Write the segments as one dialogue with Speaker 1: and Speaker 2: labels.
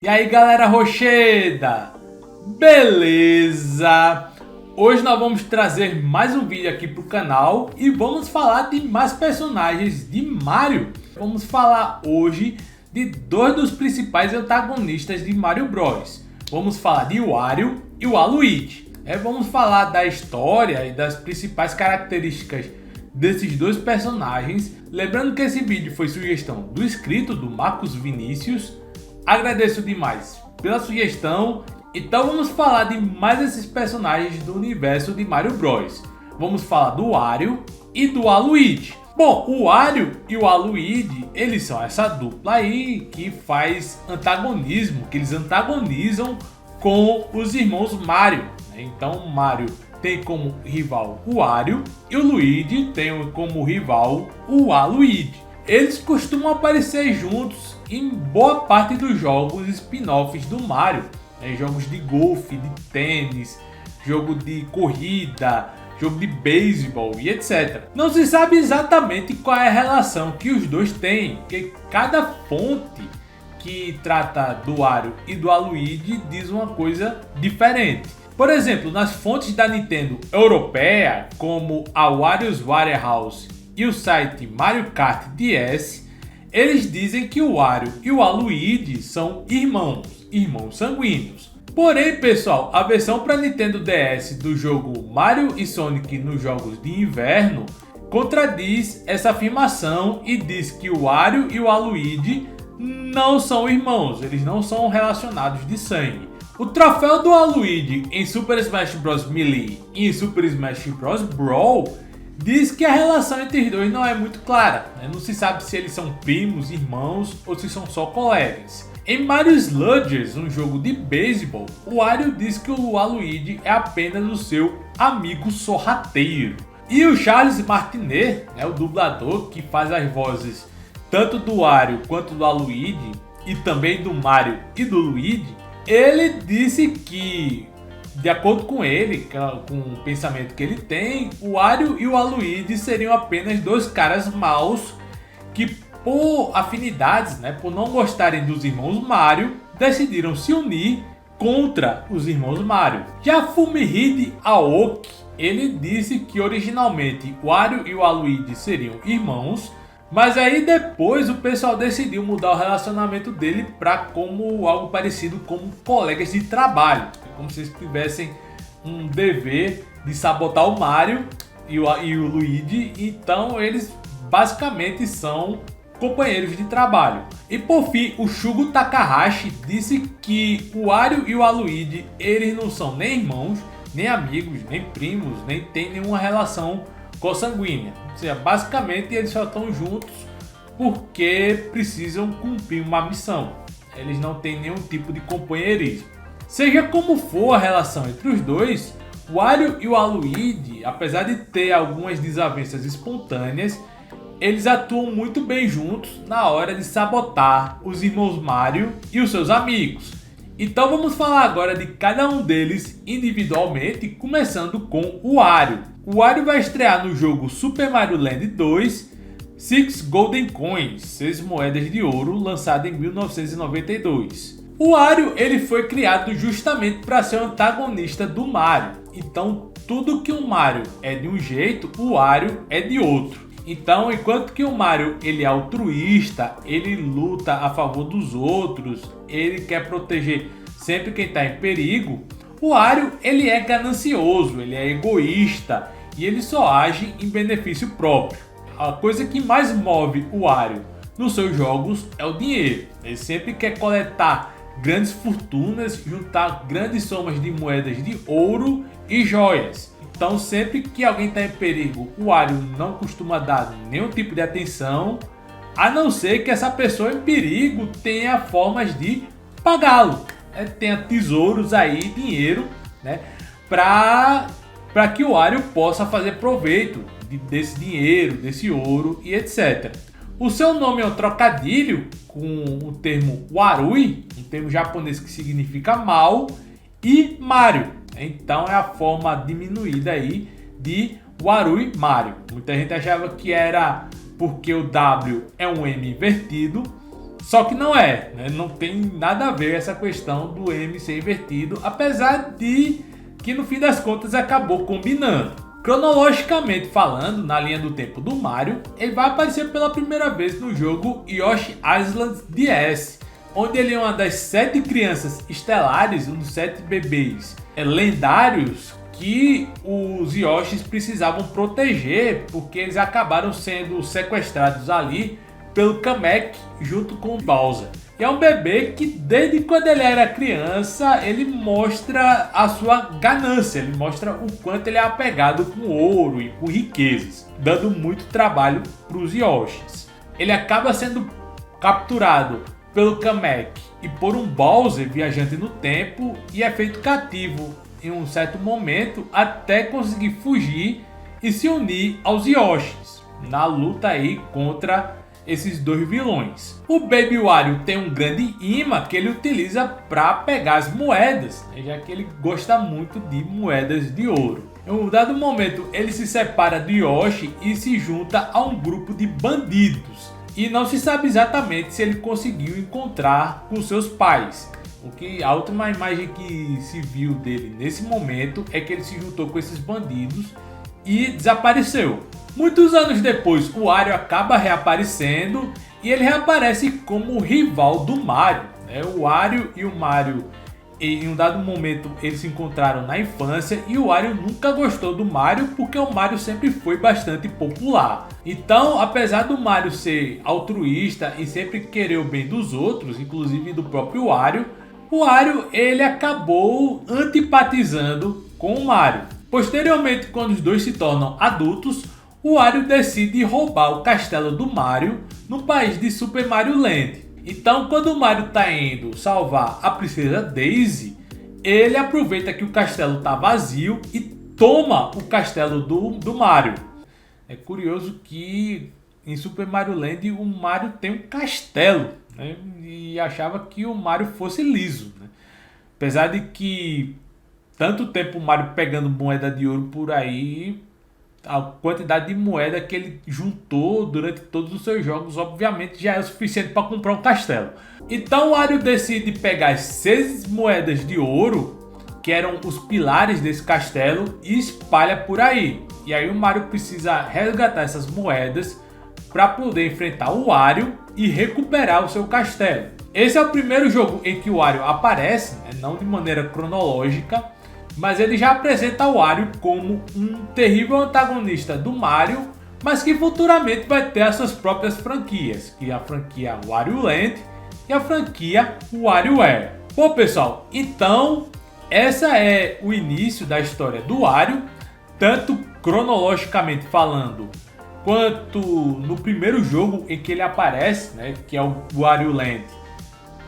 Speaker 1: E aí galera rocheda, beleza? Hoje nós vamos trazer mais um vídeo aqui pro canal e vamos falar de mais personagens de Mario. Vamos falar hoje de dois dos principais antagonistas de Mario Bros. Vamos falar de Wario e o Waluigi. Vamos falar da história e das principais características desses dois personagens. Lembrando que esse vídeo foi sugestão do inscrito do Marcos Vinícius. Agradeço demais pela sugestão. Então vamos falar de mais esses personagens do universo de Mario Bros. Vamos falar do Wario e do Waluigi. Bom, o Wario e o Waluigi, eles são essa dupla aí que faz antagonismo, que eles antagonizam com os irmãos Mario. Então o Mario tem como rival o Wario e o Luigi tem como rival o Waluigi. Eles costumam aparecer juntos em boa parte dos jogos spin-offs do Mario, jogos de golfe, de tênis, jogo de corrida, jogo de beisebol e etc. Não se sabe exatamente qual é a relação que os dois têm, porque cada fonte que trata do Wario e do Waluigi diz uma coisa diferente. Por exemplo, nas fontes da Nintendo europeia, como a Wario's Warehouse e o site Mario Kart DS, eles dizem que o Wario e o Waluigi são irmãos sanguíneos. Porém, pessoal, a versão para Nintendo DS do jogo Mario e Sonic nos jogos de inverno contradiz essa afirmação e diz que o Wario e o Waluigi não são irmãos, eles não são relacionados de sangue. O troféu do Waluigi em Super Smash Bros. Melee e em Super Smash Bros. Brawl diz que a relação entre os dois não é muito clara, não se sabe se eles são primos, irmãos ou se são só colegas. Em Mario Sluggers, um jogo de beisebol, o Wario diz que o Waluigi é apenas o seu amigo sorrateiro. E o Charles Martinet, o dublador que faz as vozes tanto do Wario quanto do Waluigi e também do Mario e do Luigi, ele disse que, de acordo com ele, com o pensamento que ele tem, o Wario e o Waluigi seriam apenas dois caras maus que, por afinidades, por não gostarem dos irmãos Mario, decidiram se unir contra os irmãos Mario. Já Fumihide Aoki, ele disse que originalmente o Wario e o Waluigi seriam irmãos, mas aí depois o pessoal decidiu mudar o relacionamento dele para como algo parecido como colegas de trabalho, como se eles tivessem um dever de sabotar o Mario e o Luigi. Então eles basicamente são companheiros de trabalho. E por fim, o Shugo Takahashi disse que o Wario e o Waluigi, eles não são nem irmãos, nem amigos, nem primos, nem tem nenhuma relação consanguínea. Ou seja, basicamente eles só estão juntos porque precisam cumprir uma missão. Eles não têm nenhum tipo de companheirismo. Seja como for a relação entre os dois, o Wario e o Waluigi, apesar de ter algumas desavenças espontâneas, eles atuam muito bem juntos na hora de sabotar os irmãos Mario e os seus amigos. Então vamos falar agora de cada um deles individualmente, começando com o Wario. O Wario vai estrear no jogo Super Mario Land 2 Six Golden Coins, 6 moedas de ouro, lançado em 1992. O Wario ele foi criado justamente para ser o antagonista do Mario. Então tudo que o Mario é de um jeito, o Wario é de outro. Então, enquanto que o Mario ele é altruísta, ele luta a favor dos outros, ele quer proteger sempre quem está em perigo, o Wario ele é ganancioso, ele é egoísta e ele só age em benefício próprio. A coisa que mais move o Wario nos seus jogos é o dinheiro. Ele sempre quer coletar grandes fortunas, juntar grandes somas de moedas de ouro e joias. Então sempre que alguém está em perigo, o Wario não costuma dar nenhum tipo de atenção, a não ser que essa pessoa em perigo tenha formas de pagá-lo. Tenha tesouros aí, dinheiro, para que o Wario possa fazer proveito desse dinheiro, desse ouro e etc. O seu nome é um trocadilho com o termo Warui, um termo japonês que significa mal, e Mario. Então é a forma diminuída aí de Warui Mario. Muita gente achava que era porque o W é um M invertido, Só que não é, né? Não tem nada a ver essa questão do M ser invertido, apesar de que no fim das contas acabou combinando. Cronologicamente falando, na linha do tempo do Mario, ele vai aparecer pela primeira vez no jogo Yoshi Island DS, onde ele é uma das 7 crianças estelares, um dos 7 bebês lendários que os Yoshis precisavam proteger, porque eles acabaram sendo sequestrados ali pelo Kamek junto com o Bowser. E é um bebê que desde quando ele era criança, ele mostra a sua ganância, ele mostra o quanto ele é apegado com ouro e com riquezas, dando muito trabalho para os Yoshis. Ele acaba sendo capturado pelo Kamek e por um Bowser viajante no tempo e é feito cativo em um certo momento até conseguir fugir e se unir aos Yoshis na luta aí contra esses dois vilões. O Baby Wario tem um grande imã que ele utiliza para pegar as moedas, né, já que ele gosta muito de moedas de ouro. Em um dado momento ele se separa de Yoshi e se junta a um grupo de bandidos. E não se sabe exatamente se ele conseguiu encontrar com seus pais. Porque a última imagem que se viu dele nesse momento é que ele se juntou com esses bandidos e desapareceu. Muitos anos depois, o Wario acaba reaparecendo e ele reaparece como rival do Mario, né? O Wario e o Mario, em um dado momento, eles se encontraram na infância e o Wario nunca gostou do Mario porque o Mario sempre foi bastante popular. Então, apesar do Mario ser altruísta e sempre querer o bem dos outros, inclusive do próprio Wario, o Wario ele acabou antipatizando com o Mario. Posteriormente, quando os dois se tornam adultos, o Wario decide roubar o castelo do Mario no país de Super Mario Land. Então, quando o Mario está indo salvar a princesa Daisy, ele aproveita que o castelo está vazio e toma o castelo do Mario. É curioso que em Super Mario Land o Mario tem um castelo, né? E achava que o Mario fosse liso, né? Apesar de que tanto tempo o Mario pegando moeda de ouro por aí, a quantidade de moeda que ele juntou durante todos os seus jogos, obviamente, já é o suficiente para comprar um castelo. Então o Wario decide pegar as 6 moedas de ouro, que eram os pilares desse castelo, e espalha por aí. E aí o Mario precisa resgatar essas moedas para poder enfrentar o Wario e recuperar o seu castelo. Esse é o primeiro jogo em que o Wario aparece, né? Não de maneira cronológica, mas ele já apresenta o Wario como um terrível antagonista do Mario, mas que futuramente vai ter as suas próprias franquias, que é a franquia Wario Land e a franquia WarioWare. Bom pessoal, então essa é o início da história do Wario, tanto cronologicamente falando, quanto no primeiro jogo em que ele aparece, né, que é o Wario Land,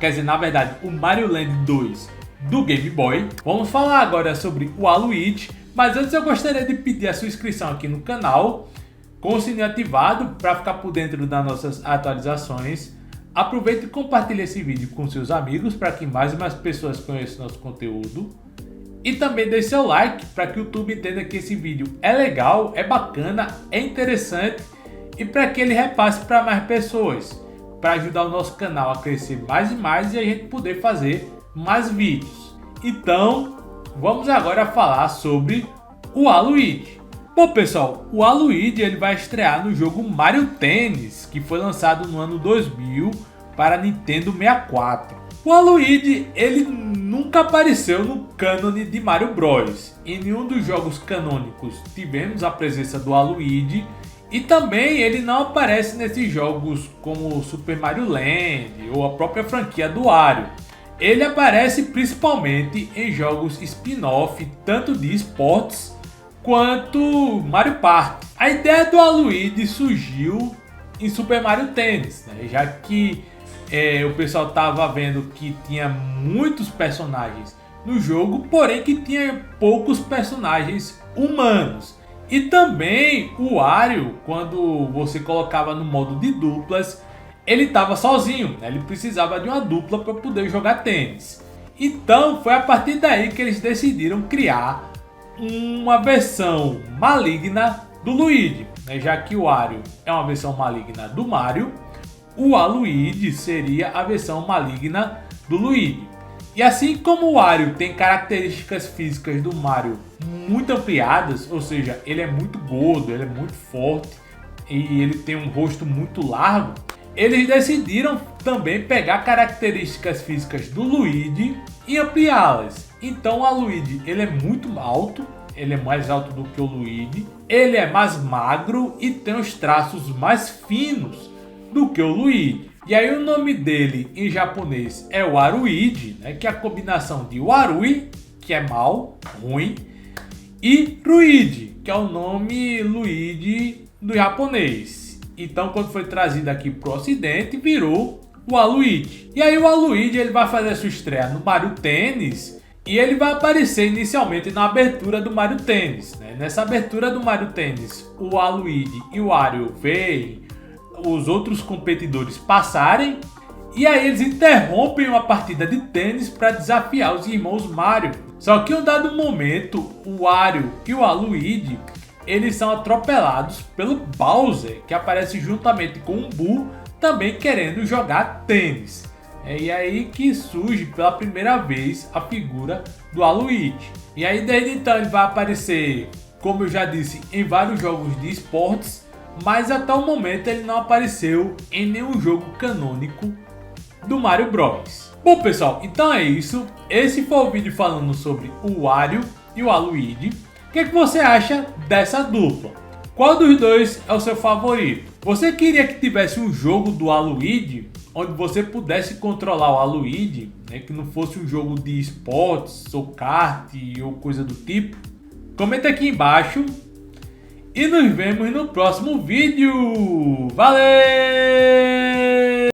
Speaker 1: quer dizer, na verdade, o Mario Land 2 do Game Boy. Vamos falar agora sobre o Waluigi, mas antes eu gostaria de pedir a sua inscrição aqui no canal, com o sininho ativado para ficar por dentro das nossas atualizações. Aproveite e compartilhe esse vídeo com seus amigos para que mais e mais pessoas conheçam nosso conteúdo. E também deixe seu like para que o YouTube entenda que esse vídeo é legal, é bacana, é interessante e para que ele repasse para mais pessoas, para ajudar o nosso canal a crescer mais e mais e a gente poder fazer mais vídeos. Então, vamos agora falar sobre o Waluigi. Bom pessoal, o Waluigi ele vai estrear no jogo Mario Tennis, que foi lançado no ano 2000 para Nintendo 64. O Waluigi ele nunca apareceu no cânone de Mario Bros. Em nenhum dos jogos canônicos tivemos a presença do Waluigi e também ele não aparece nesses jogos como Super Mario Land ou a própria franquia do Wario. Ele aparece principalmente em jogos spin-off, tanto de esportes quanto Mario Party. A ideia do Waluigi surgiu em Super Mario Tennis, né? Já que o pessoal estava vendo que tinha muitos personagens no jogo, porém que tinha poucos personagens humanos. E também o Wario, quando você colocava no modo de duplas, ele estava sozinho, né? Ele precisava de uma dupla para poder jogar tênis. Então foi a partir daí que eles decidiram criar uma versão maligna do Luigi, né? Já que o Wario é uma versão maligna do Mario, o Waluigi seria a versão maligna do Luigi. E assim como o Wario tem características físicas do Mario muito ampliadas, ou seja, ele é muito gordo, ele é muito forte e ele tem um rosto muito largo, eles decidiram também pegar características físicas do Luigi e ampliá-las. Então o Waluigi ele é muito alto, ele é mais alto do que o Luigi, ele é mais magro e tem os traços mais finos do que o Luigi. E aí o nome dele em japonês é Waruigi, né, que é a combinação de Warui, que é mal, ruim, e Luigi, que é o nome Luigi do japonês. Então quando foi trazido aqui para o ocidente, virou o Waluigi. E aí o Waluigi ele vai fazer sua estreia no Mario Tennis e ele vai aparecer inicialmente na abertura do Mario Tennis, né? Nessa abertura do Mario Tennis, o Waluigi e o Wario veem os outros competidores passarem e aí eles interrompem uma partida de tênis para desafiar os irmãos Mario. Só que em um dado momento, o Wario e o Waluigi eles são atropelados pelo Bowser, que aparece juntamente com o Boo, também querendo jogar tênis. E aí que surge pela primeira vez a figura do Waluigi. E aí desde então ele vai aparecer, como eu já disse, em vários jogos de esportes, mas até o momento ele não apareceu em nenhum jogo canônico do Mario Bros. Bom pessoal, então é isso. Esse foi o vídeo falando sobre o Wario e o Waluigi. O que você acha dessa dupla? Qual dos dois é o seu favorito? Você queria que tivesse um jogo do Waluigi onde você pudesse controlar o Waluigi, né, que não fosse um jogo de esportes ou kart ou coisa do tipo? Comenta aqui embaixo. E nos vemos no próximo vídeo. Valeu!